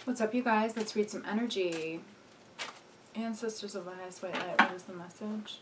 What's up, you guys? Let's read some energy. Ancestors of the highest white light, what is the message?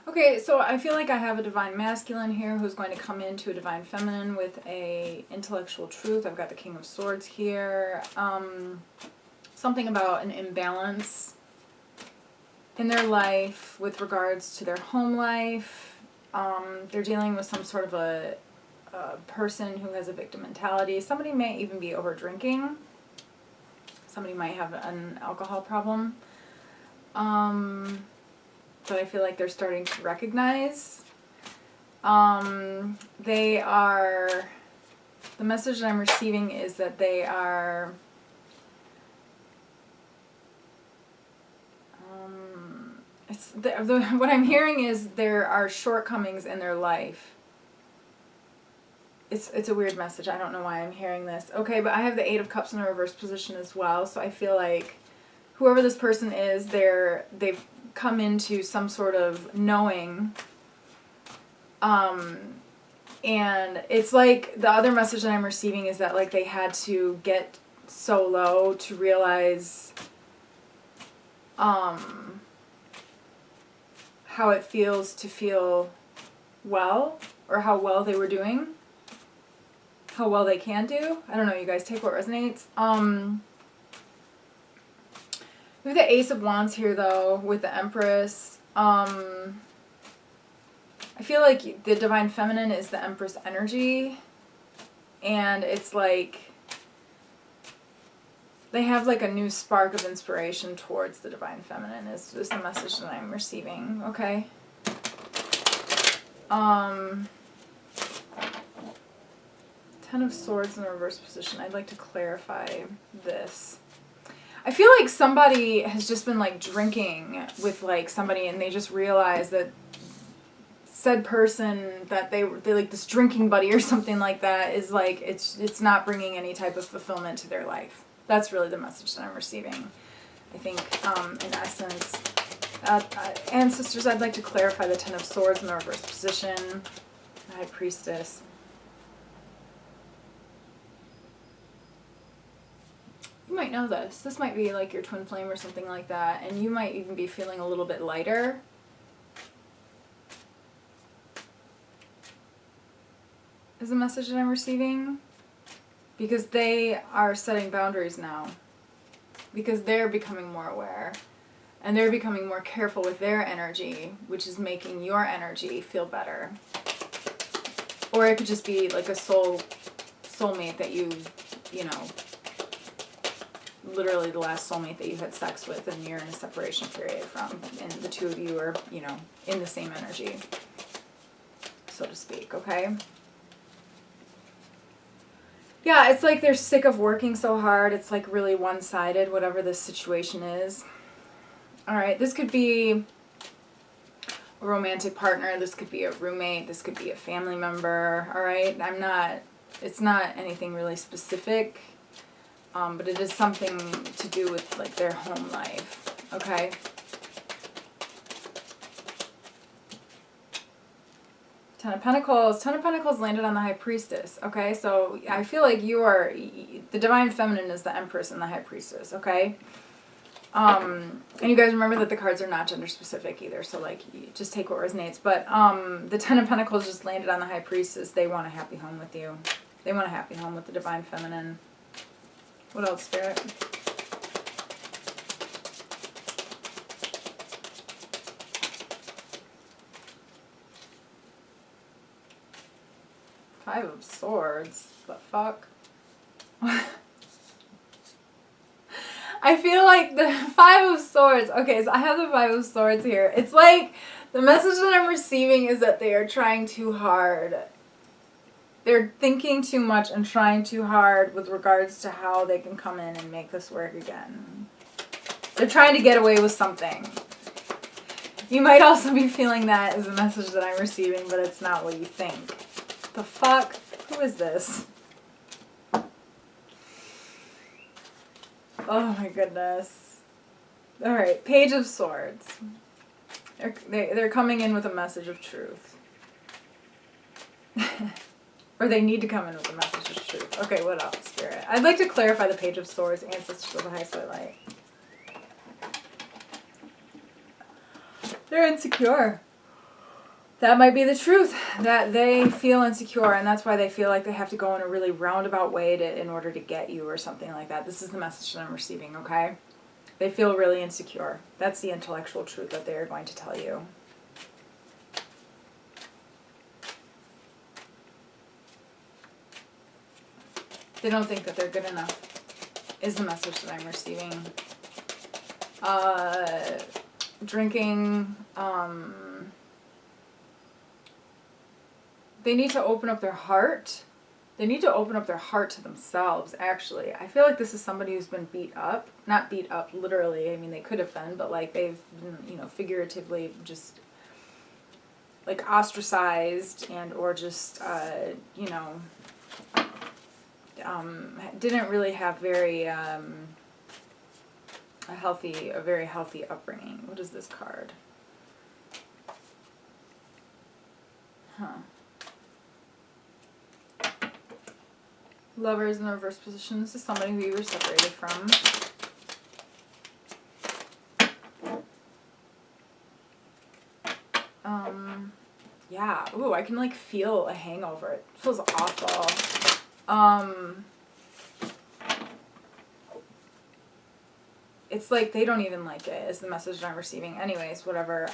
Okay, so I feel like I have a divine masculine here who's going to come into a divine feminine with a intellectual truth. I've got the King of Swords here. Something about an imbalance in their life with regards to their home life. They're dealing with some sort of a person who has a victim mentality. Somebody may even be over drinking. Somebody might have an alcohol problem. But I feel like they're starting to recognize. They are, the message that I'm receiving is that they are, what I'm hearing is there are shortcomings in their life. It's a weird message. I don't know why I'm hearing this. Okay, but I have the Eight of Cups in the reverse position as well, so I feel like whoever this person is, they've come into some sort of knowing, and it's like the other message that I'm receiving is that like they had to get so low to realize how it feels to feel well, or how well they were doing, how well they can do. I don't know, you guys, take what resonates. We have the Ace of Wands here, though, with the Empress. I feel like the Divine Feminine is the Empress energy. And it's like they have like a new spark of inspiration towards the Divine Feminine is the message that I'm receiving. Okay. Ten of Swords in the reverse position. I'd like to clarify this. I feel like somebody has just been like drinking with like somebody and they just realized that said person that they like this drinking buddy or something like that is like it's not bringing any type of fulfillment to their life. That's really the message that I'm receiving. I think in essence, ancestors, I'd like to clarify the Ten of Swords in the reverse position, the High Priestess. You might know this. This might be like your twin flame or something like that, and you might even be feeling a little bit lighter. Is the message that I'm receiving? Because they are setting boundaries now. Because they're becoming more aware. And they're becoming more careful with their energy, which is making your energy feel better. Or it could just be like a soulmate that you know, literally the last soulmate that you had sex with and you're in a separation period from, and the two of you are, you know, in the same energy, so to speak, okay? Yeah, it's like they're sick of working so hard. It's like really one-sided, whatever this situation is. All right, this could be a romantic partner. This could be a roommate. This could be a family member, all right? It's not anything really specific. But it is something to do with like their home life, okay? Ten of Pentacles. Ten of Pentacles landed on the High Priestess, okay? So I feel like the Divine Feminine is the Empress and the High Priestess, okay? And you guys remember that the cards are not gender specific either, so like just take what resonates. But the Ten of Pentacles just landed on the High Priestess. They want a happy home with you. They want a happy home with the Divine Feminine. What else, Spirit? Five of Swords. The fuck? I I feel like the Five of Swords. Okay, so I have the Five of Swords here. It's like the message that I'm receiving is that they are trying too hard. They're thinking too much and trying too hard with regards to how they can come in and make this work again. They're trying to get away with something. You might also be feeling that as a message that I'm receiving, but it's not what you think. The fuck? Who is this? Oh my goodness. Alright, Page of Swords. They're coming in with a message of truth. Or they need to come in with a message of truth. Okay, what else, Spirit? I'd like to clarify the Page of Swords, Ancestors of the Highest White Light. They're insecure. That might be the truth. That they feel insecure, and that's why they feel like they have to go in a really roundabout way in order to get you or something like that. This is the message that I'm receiving, okay? They feel really insecure. That's the intellectual truth that they are going to tell you. They don't think that they're good enough, is the message that I'm receiving. Drinking, they need to open up their heart. They need to open up their heart to themselves, actually. I feel like this is somebody who's been beat up. Not beat up literally, I mean, they could have been, but like they've been, you know, figuratively just like ostracized and or just, you know, didn't really have very, a very healthy upbringing. What is this card? Huh. Lovers in the reverse position. This is somebody who you were separated from. Yeah. Ooh, I can like feel a hangover. It feels awful. It's like they don't even like it, is the message that I'm receiving. Anyways, whatever.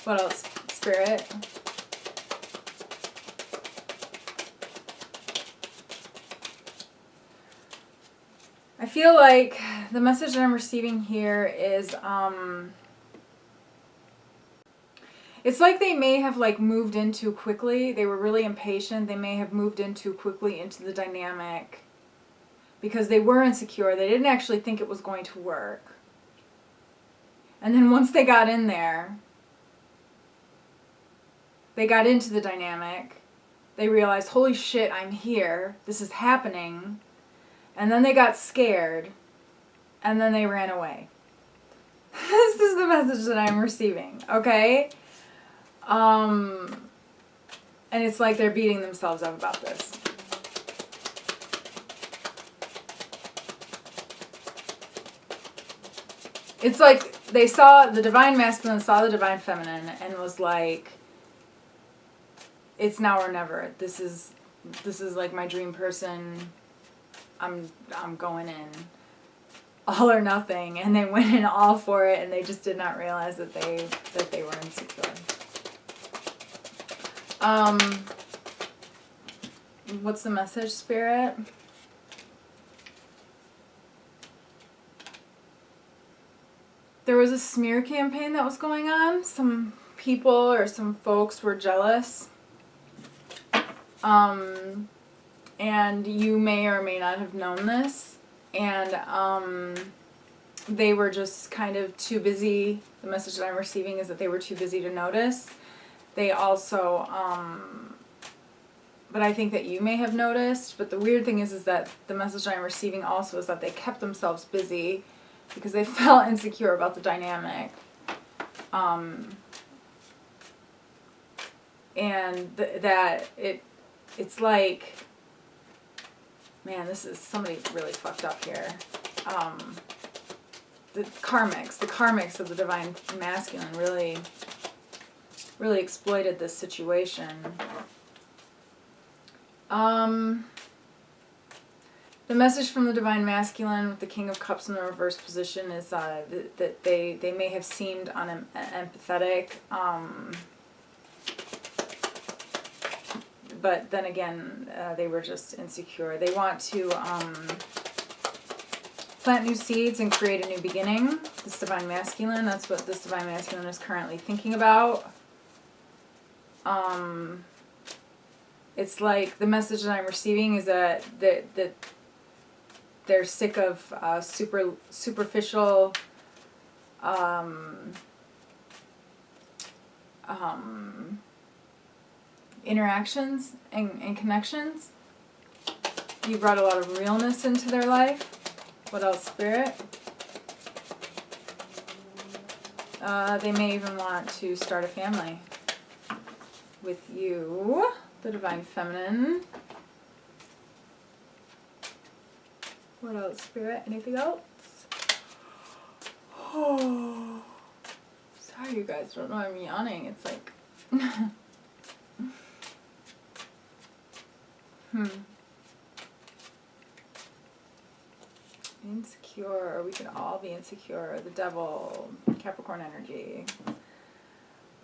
What else? Spirit. I feel like the message that I'm receiving here is, it's like they may have like moved in too quickly. They were really impatient. They may have moved in too quickly into the dynamic because they were insecure. They didn't actually think it was going to work. And then once they got in there, they got into the dynamic, they realized, holy shit, I'm here. This is happening. And then they got scared, and then they ran away. This is the message that I'm receiving, okay? And it's like they're beating themselves up about this. It's like they saw the divine masculine, saw the divine feminine, and was like, it's now or never. This is like my dream person. I'm going in all or nothing, and they went in all for it, and they just did not realize that they were insecure. What's the message, Spirit? There was a smear campaign that was going on. Some people or some folks were jealous. And you may or may not have known this. And they were just kind of too busy. The message that I'm receiving is that they were too busy to notice. They also, but I think that you may have noticed. But the weird thing is that the message that I'm receiving also is that they kept themselves busy because they felt insecure about the dynamic. And it's like, man, this is somebody really fucked up here. The karmics of the divine masculine really exploited this situation. The message from the divine masculine with the King of Cups in the reverse position is that they may have seemed unempathetic. But then again, they were just insecure. They want to plant new seeds and create a new beginning. This Divine Masculine, that's what this Divine Masculine is currently thinking about. It's like the message that I'm receiving is that they're sick of superficial interactions and connections. You brought a lot of realness into their life. What else, Spirit? They may even want to start a family with you, the Divine Feminine. What else, Spirit? Anything else? Oh, sorry, you guys don't know I'm yawning. It's like, Insecure. We can all be insecure. The Devil, Capricorn energy.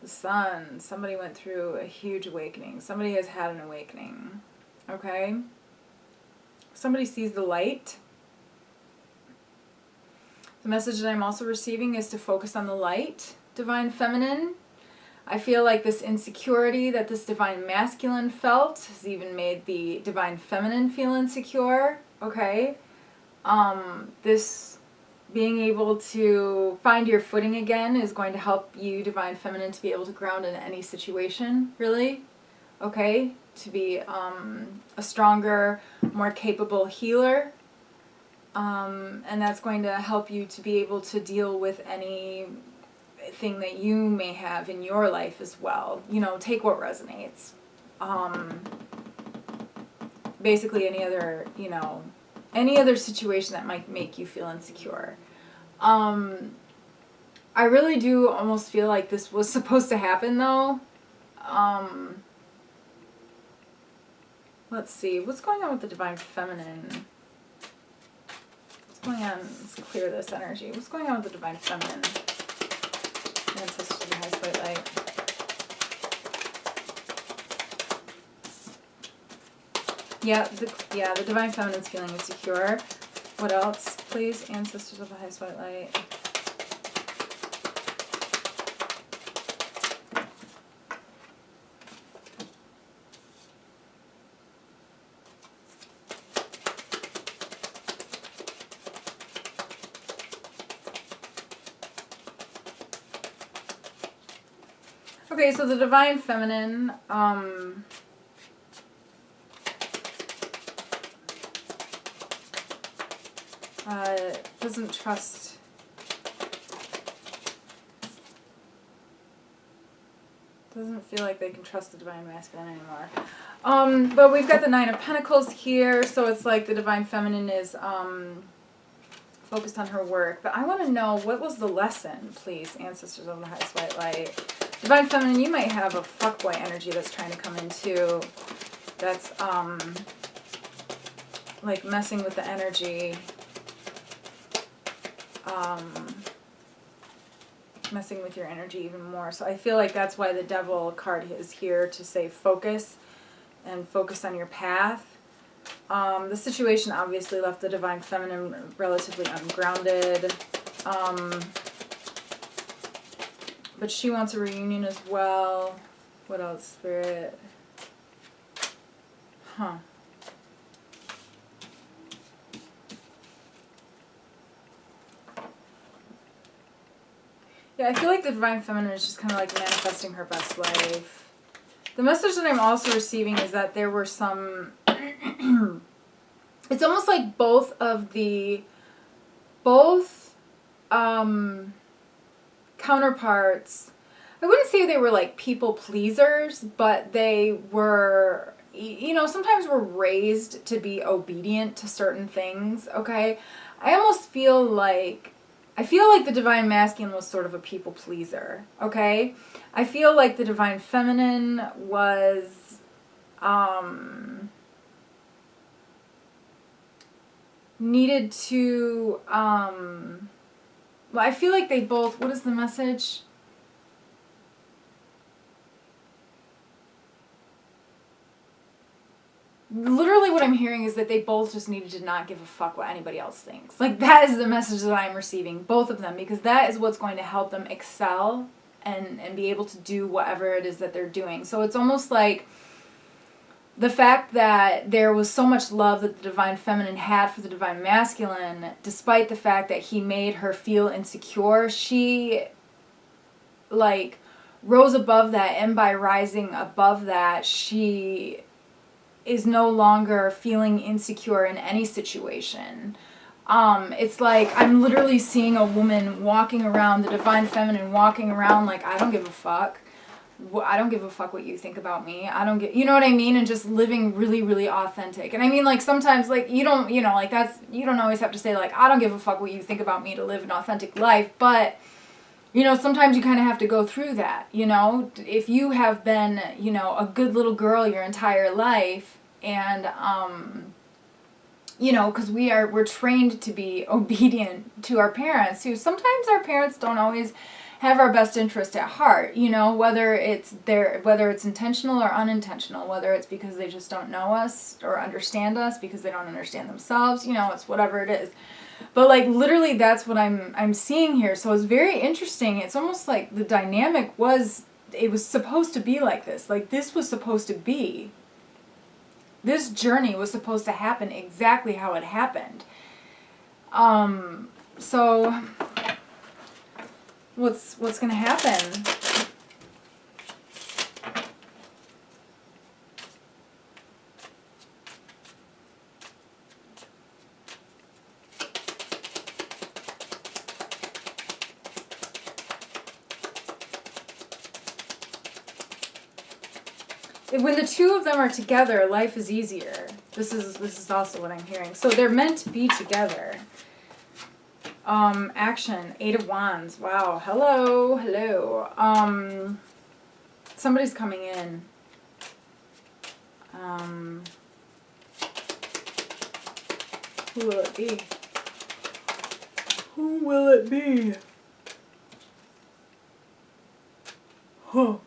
The Sun. Somebody went through a huge awakening. Somebody has had an awakening. Okay? Somebody sees the light. The message that I'm also receiving is to focus on the light, Divine Feminine. I feel like this insecurity that this Divine Masculine felt has even made the Divine Feminine feel insecure. Okay? This being able to find your footing again is going to help you, Divine Feminine, to be able to ground in any situation, really. Okay? To be a stronger, more capable healer. And that's going to help you to be able to deal with anything that you may have in your life as well. You know, take what resonates. Basically any other, any other situation that might make you feel insecure. I really do almost feel like this was supposed to happen, though. Let's see. What's going on with the Divine Feminine? What's going on? Let's clear this energy. What's going on with the Divine Feminine? Ancestors of the highest white light. Yeah, the Divine Feminine's feeling insecure. What else, please? Ancestors of the highest white light. Okay, so the Divine Feminine, doesn't trust, doesn't feel like they can trust the Divine Masculine anymore. But we've got the Nine of Pentacles here, so it's like the Divine Feminine is focused on her work. But I want to know, what was the lesson, please, Ancestors of the highest white light? Divine Feminine, you might have a fuckboy energy that's trying to come in too. That's like messing with the energy. Messing with your energy even more. So I feel like that's why the Devil card is here, to say focus and focus on your path. The situation obviously left the Divine Feminine relatively ungrounded. But she wants a reunion as well. What else, Spirit? Huh. Yeah, I feel like the Divine Feminine is just kind of like manifesting her best life. The message that I'm also receiving is that there were some... it's almost like both counterparts, I wouldn't say they were like people pleasers, but they were, sometimes we're raised to be obedient to certain things, okay? I feel like the Divine Masculine was sort of a people pleaser, okay? I feel like the Divine Feminine was, needed to, well, I feel like they both, what is the message? literally what I'm hearing is that they both just needed to not give a fuck what anybody else thinks. Like, that is the message that I'm receiving, both of them, because that is what's going to help them excel and be able to do whatever it is that they're doing. So it's almost like the fact that there was so much love that the Divine Feminine had for the Divine Masculine, despite the fact that he made her feel insecure, she, like, rose above that, and by rising above that, she is no longer feeling insecure in any situation. It's like I'm literally seeing a woman walking around, the Divine Feminine walking around like, I don't give a fuck. I don't give a fuck what you think about me. I don't get, you know what I mean? And just living really, really authentic. And I mean, like, sometimes, like, you don't, you know, like, that's, you don't always have to say, like, I don't give a fuck what you think about me to live an authentic life. But, you know, sometimes you kind of have to go through that, you know? If you have been, you know, a good little girl your entire life, and, you know, because we're trained to be obedient to our parents, who sometimes our parents don't always have our best interest at heart, you know, whether it's intentional or unintentional, whether it's because they just don't know us or understand us because they don't understand themselves, you know, it's whatever it is. But, like, literally that's what I'm seeing here. So it's very interesting. It's almost like the dynamic was supposed to be like this. Like, this was supposed to be. This journey was supposed to happen exactly how it happened. So what's going to happen? When the two of them are together, life is easier. This is also what I'm hearing. So they're meant to be together. Action, 8 of Wands. Wow. Hello. Somebody's coming in. Who will it be? Who will it be? Huh.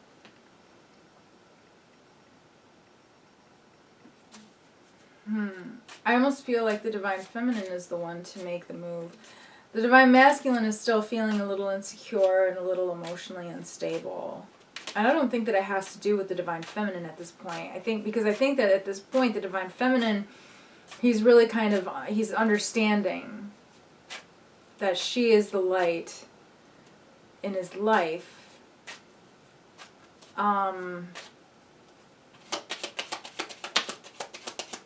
I almost feel like the Divine Feminine is the one to make the move. The Divine Masculine is still feeling a little insecure and a little emotionally unstable. I don't think that it has to do with the Divine Feminine at this point. I think that at this point, the Divine Feminine, he's really he's understanding that she is the light in his life.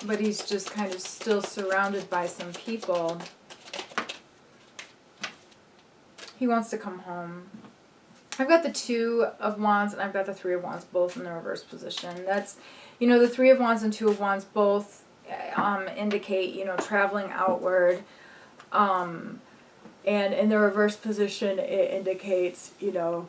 But he's just kind of still surrounded by some people. He wants to come home. I've got the 2 of Wands and I've got the 3 of Wands both in the reverse position. That's, you know, the 3 of Wands and 2 of Wands both indicate, you know, traveling outward. And in the reverse position, it indicates, you know,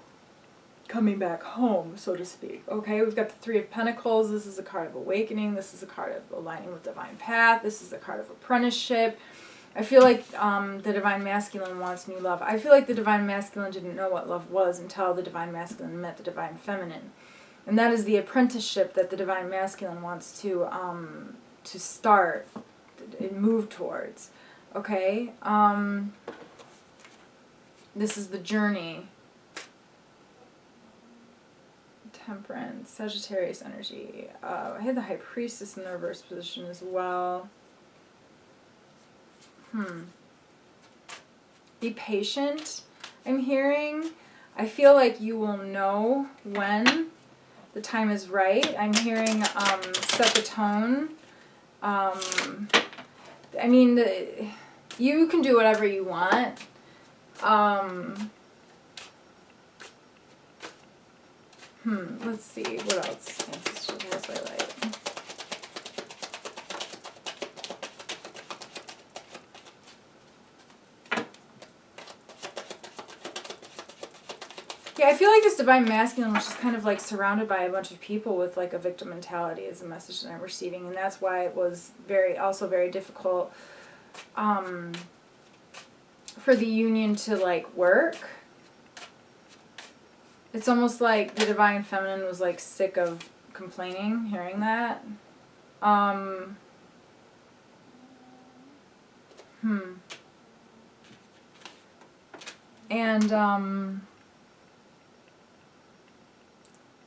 coming back home, so to speak. Okay, we've got the 3 of Pentacles. This is a card of awakening. This is a card of aligning with divine path. This is a card of apprenticeship. I feel like the Divine Masculine wants new love. I feel like the Divine Masculine didn't know what love was until the Divine Masculine met the Divine Feminine. And that is the apprenticeship that the Divine Masculine wants to start and move towards. Okay? This is the journey. Temperance, Sagittarius energy. I had the High Priestess in the reverse position as well. Be patient, I'm hearing. I feel like you will know when the time is right. I'm hearing set the tone. I mean, you can do whatever you want. Let's see, what else? Ancestral highlight. Yeah, I feel like this Divine Masculine was just kind of like surrounded by a bunch of people with like a victim mentality is the message that I'm receiving, and that's why it was also very difficult for the union to like work. It's almost like the Divine Feminine was like sick of complaining, hearing that. And,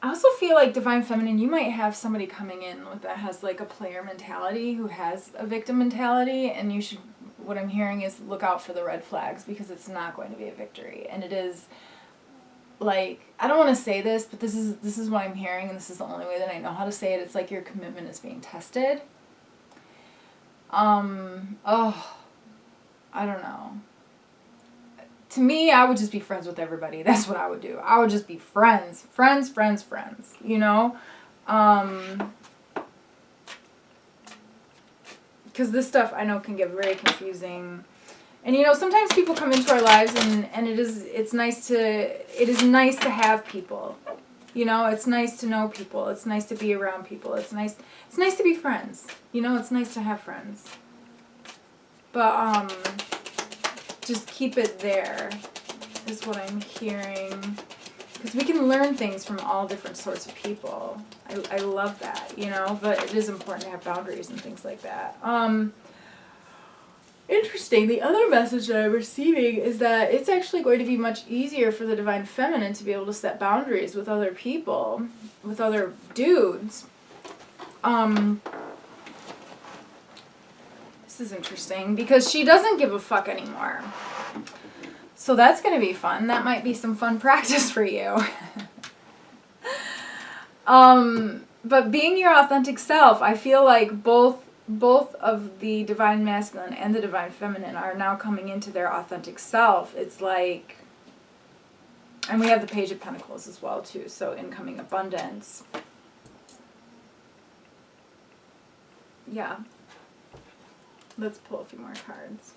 I also feel like Divine Feminine, you might have somebody coming in with that has like a player mentality, who has a victim mentality, and you should, what I'm hearing is look out for the red flags, because it's not going to be a victory. And it is, like, I don't want to say this, but this is what I'm hearing, and this is the only way that I know how to say it. It's like your commitment is being tested. Oh, I don't know. To me, I would just be friends with everybody. That's what I would do. I would just be friends. Friends, you know? Because this stuff I know can get very confusing. And, you know, sometimes people come into our lives and it is nice to have people. You know, it's nice to know people. It's nice to be around people. It's nice to be friends. You know, it's nice to have friends. But, just keep it there, is what I'm hearing. Because we can learn things from all different sorts of people. I love that, you know, but it is important to have boundaries and things like that. Interesting. The other message that I'm receiving is that it's actually going to be much easier for the Divine Feminine to be able to set boundaries with other people, with other dudes. This is interesting because she doesn't give a fuck anymore. So that's going to be fun. That might be some fun practice for you. But being your authentic self, I feel like both of the Divine Masculine and the Divine Feminine are now coming into their authentic self. It's like, and we have the Page of Pentacles as well too, so incoming abundance. Yeah. Let's pull a few more cards.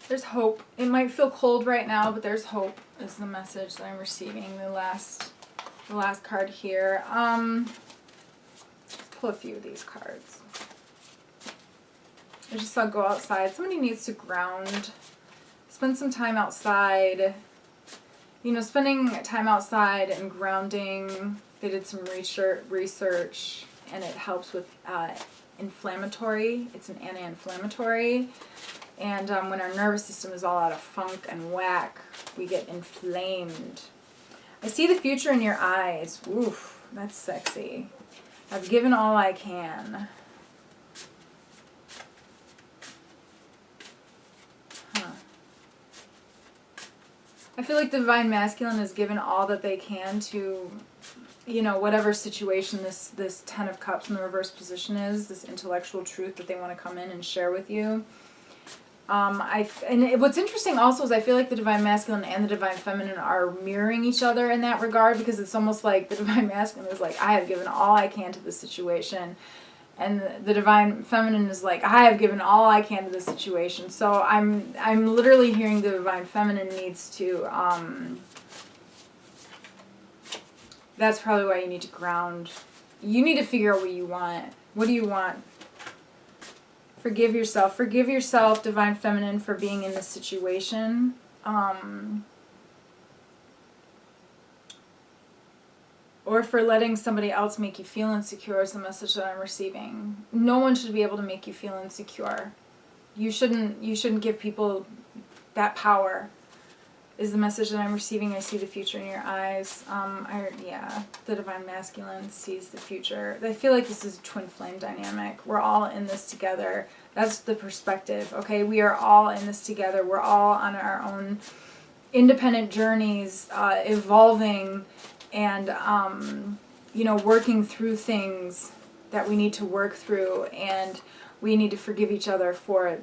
There's hope. It might feel cold right now, but there's hope is the message that I'm receiving. The last card here. Let's pull a few of these cards. I just saw go outside. Somebody needs to ground. Spend some time outside. You know, spending time outside and grounding. They did some research, and it helps with inflammatory. It's an anti-inflammatory. And when our nervous system is all out of funk and whack, we get inflamed. I see the future in your eyes. Oof, that's sexy. I've given all I can. I feel like the Divine Masculine has given all that they can to, you know, whatever situation this Ten of Cups in the reverse position is, this intellectual truth that they want to come in and share with you. What's interesting also is I feel like the Divine Masculine and the Divine Feminine are mirroring each other in that regard, because it's almost like the Divine Masculine is like, I have given all I can to this situation. And the Divine Feminine is like, I have given all I can to this situation. So I'm literally hearing the Divine Feminine needs to, that's probably why you need to ground. You need to figure out what you want. What do you want? Forgive yourself. Forgive yourself, Divine Feminine, for being in this situation. Or for letting somebody else make you feel insecure is the message that I'm receiving. No one should be able to make you feel insecure. You shouldn't give people that power, is the message that I'm receiving. I see the future in your eyes. The Divine Masculine sees the future. I feel like this is a twin flame dynamic. We're all in this together. That's the perspective, okay? We are all in this together. We're all on our own independent journeys, evolving and, you know, working through things that we need to work through, and we need to forgive each other for,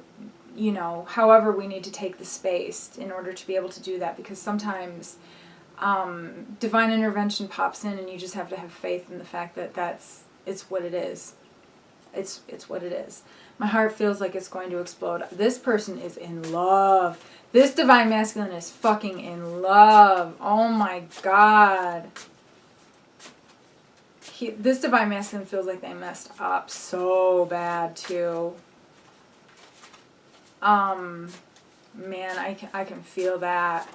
you know, however we need to take the space in order to be able to do that, because sometimes divine intervention pops in and you just have to have faith in the fact that it's what it is. It's what it is. My heart feels like it's going to explode. This person is in love. This Divine Masculine is fucking in love. Oh my God. This Divine Masculine feels like they messed up so bad too. Man, I can feel that.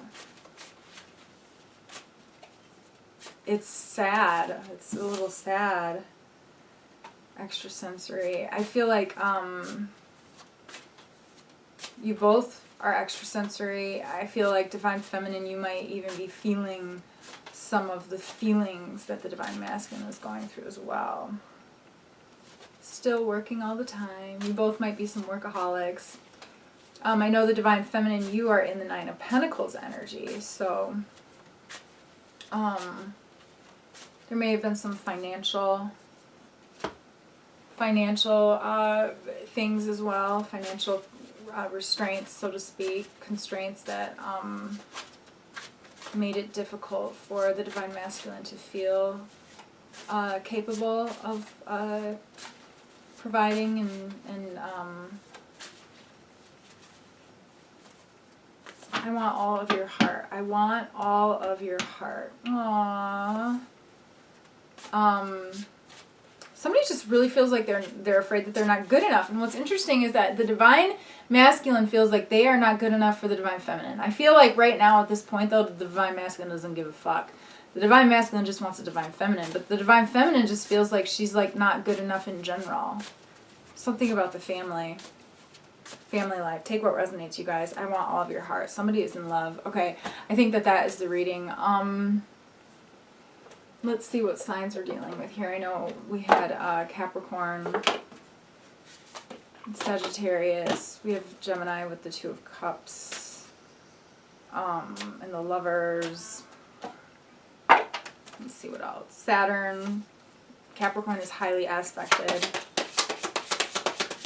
It's sad. It's a little sad. Extrasensory. I feel like you both are extrasensory. I feel like Divine Feminine, you might even be feeling some of the feelings that the Divine Masculine is going through as well. Still working all the time. You both might be some workaholics. I know the Divine Feminine, you are in the Nine of Pentacles energy, so there may have been some financial things as well, financial restraints, so to speak, constraints that made it difficult for the Divine Masculine to feel capable of providing and I want all of your heart. I want all of your heart. Aww. Somebody just really feels like they're afraid that they're not good enough. And what's interesting is that the Divine Masculine feels like they are not good enough for the Divine Feminine. I feel like right now at this point, though, the Divine Masculine doesn't give a fuck. The Divine Masculine just wants a Divine Feminine. But the Divine Feminine just feels like she's like not good enough in general. Something about the family life. Take what resonates, you guys. I want all of your heart. Somebody is in love. Okay, I think that is the reading. Let's see what signs we're dealing with here. I know we had Capricorn, Sagittarius. We have Gemini with the Two of Cups, and the Lovers. Let's see what else. Saturn. Capricorn is highly aspected.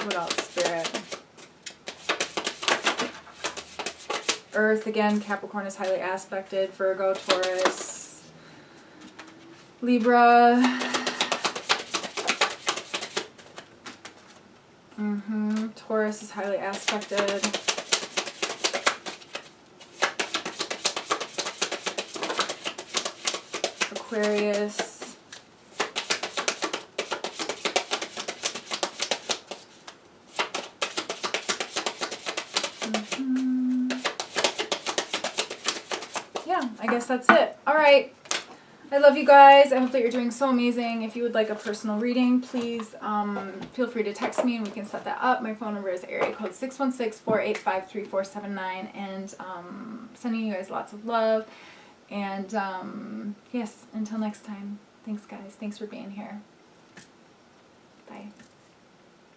What else, Spirit? Earth, again, Capricorn is highly aspected. Virgo, Taurus, Libra. Taurus is highly aspected. Aquarius. Yeah, I guess that's it. All right. I love you guys. I hope that you're doing so amazing. If you would like a personal reading, please feel free to text me and we can set that up. My phone number is area code 616-485-3479. And sending you guys lots of love. And yes, until next time. Thanks, guys. Thanks for being here. Bye.